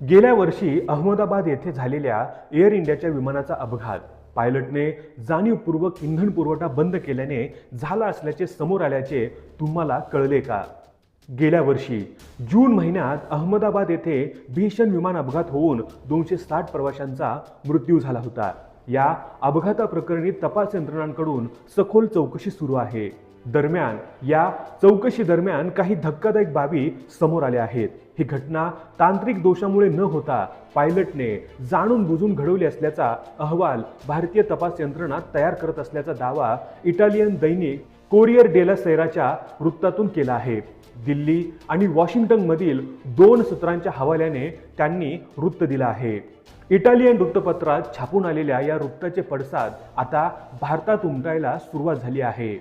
गेल्या वर्षी अहमदाबाद येथे झालेल्या एअर इंडियाच्या विमानाचा अपघात पायलटने जाणीवपूर्वक इंधन पुरवठा बंद केल्याने झाला असल्याचे समोर आल्याचे तुम्हाला कळले का? गेल्या वर्षी जून महिन्यात अहमदाबाद येथे भीषण विमान अपघात होऊन 260 प्रवाशांचा मृत्यू झाला होता। या अपघाताप्रकरणी तपास यंत्रणांकडून सखोल चौकशी सुरू आहे। दरम्यान या चौकशी दरम्यान काही धक्कादायक बाबी समोर आल्या आहेत। ही घटना तांत्रिक दोषामुळे न होता पायलटने जाणून बुजून घडवली असल्याचा अहवाल भारतीय तपास यंत्रणा तयार करत असल्याचा दावा इटालियन दैनिक कोरियर डेला सेराच्या वृत्तातून केला आहे। दिल्ली आणि वॉशिंग्टन मधील 2 सूत्रांच्या हवाल्याने त्यांनी वृत्त दिलं आहे। इटालियन वृत्तपत्रात छापून आलेल्या या वृत्ताचे पडसाद आता भारतात उमटायला सुरुवात झाली आहे।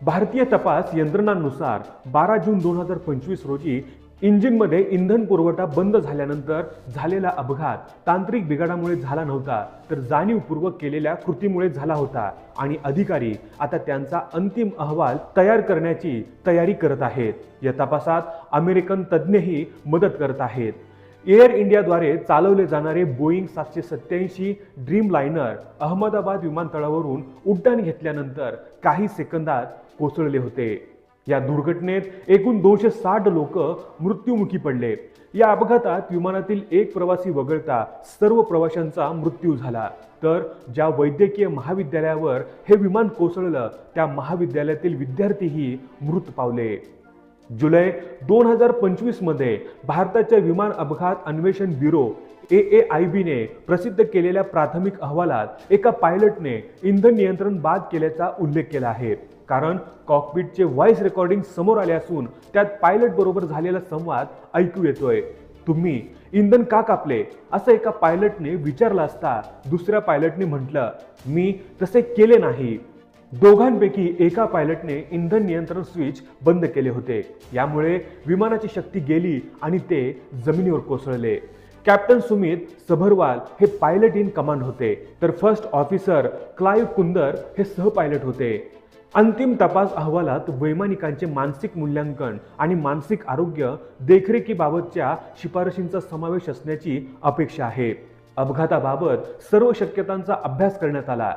भारतीय तपास यंत्रणांनुसार 12 जून 2025 रोजी इंजिनमध्ये इंधन पुरवठा बंद झाल्यानंतर झालेला अपघात तांत्रिक बिघाडामुळे झाला नव्हता, तर जाणीवपूर्वक केलेल्या कृतीमुळे झाला होता आणि अधिकारी आता त्यांचा अंतिम अहवाल तयार करण्याची तयारी करत आहेत। या तपासात अमेरिकन तज्ज्ञही मदत करत आहेत। एअर इंडियाद्वारे चालवले जाणारे बोईंग 787 ड्रीम लाइनर अहमदाबाद विमानतळावरून उड्डाण घेतल्यानंतर काही सेकंदात कोसळले होते। या दुर्घटनेत एकूण 260 लोक मृत्युमुखी पडले। या अपघातात विमानातील एक प्रवासी वगळता सर्व प्रवाशांचा मृत्यू झाला, तर ज्या वैद्यकीय महाविद्यालयावर हे विमान कोसळलं त्या महाविद्यालयातील विद्यार्थीही मृत पावले। जुलै 2025 मध्ये भारताच्या विमान अपघात अन्वेषण ब्युरो AAIB ने प्रसिद्ध केलेल्या प्राथमिक अहवालात एका पायलटने इंधन नियंत्रण बाद केल्याचा उल्लेख केला आहे, कारण कॉकपिटचे व्हॉइस रेकॉर्डिंग समोर आले असून त्यात पायलट बरोबर झालेला संवाद ऐकू येतोय। तुम्ही इंधन का कापले असं एका पायलटने विचारलं असता दुसऱ्या पायलटने म्हटलं, मी तसे केले नाही। दोघांपैकी एका पायलटने इंधन नियंत्रण स्विच बंद केले होते, यामुळे विमानाची शक्ती गेली आणि ते जमिनीवर कोसळले। कॅप्टन सुमित सबरवाल हे पायलट इन कमांड होते, तर फर्स्ट ऑफिसर क्लाइव्ह कुंदर हे सह पायलट होते। अंतिम तपास अहवालात वैमानिकांचे मानसिक मूल्यांकन आणि मानसिक आरोग्य देखरेखीबाबतच्या शिफारशींचा समावेश असण्याची अपेक्षा आहे। अपघाताबाबत सर्व शक्यतांचा अभ्यास करण्यात आला,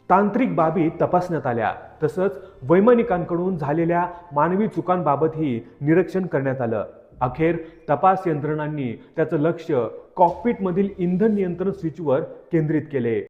तांत्रिक बाबी तपासण्यात आल्या, तसंच वैमानिकांकडून झालेल्या मानवी चुकांबाबतही निरीक्षण करण्यात आलं। अखेर तपास यंत्रणांनी त्याचं लक्ष कॉकपिटमधील इंधन नियंत्रण स्विचवर केंद्रित केले।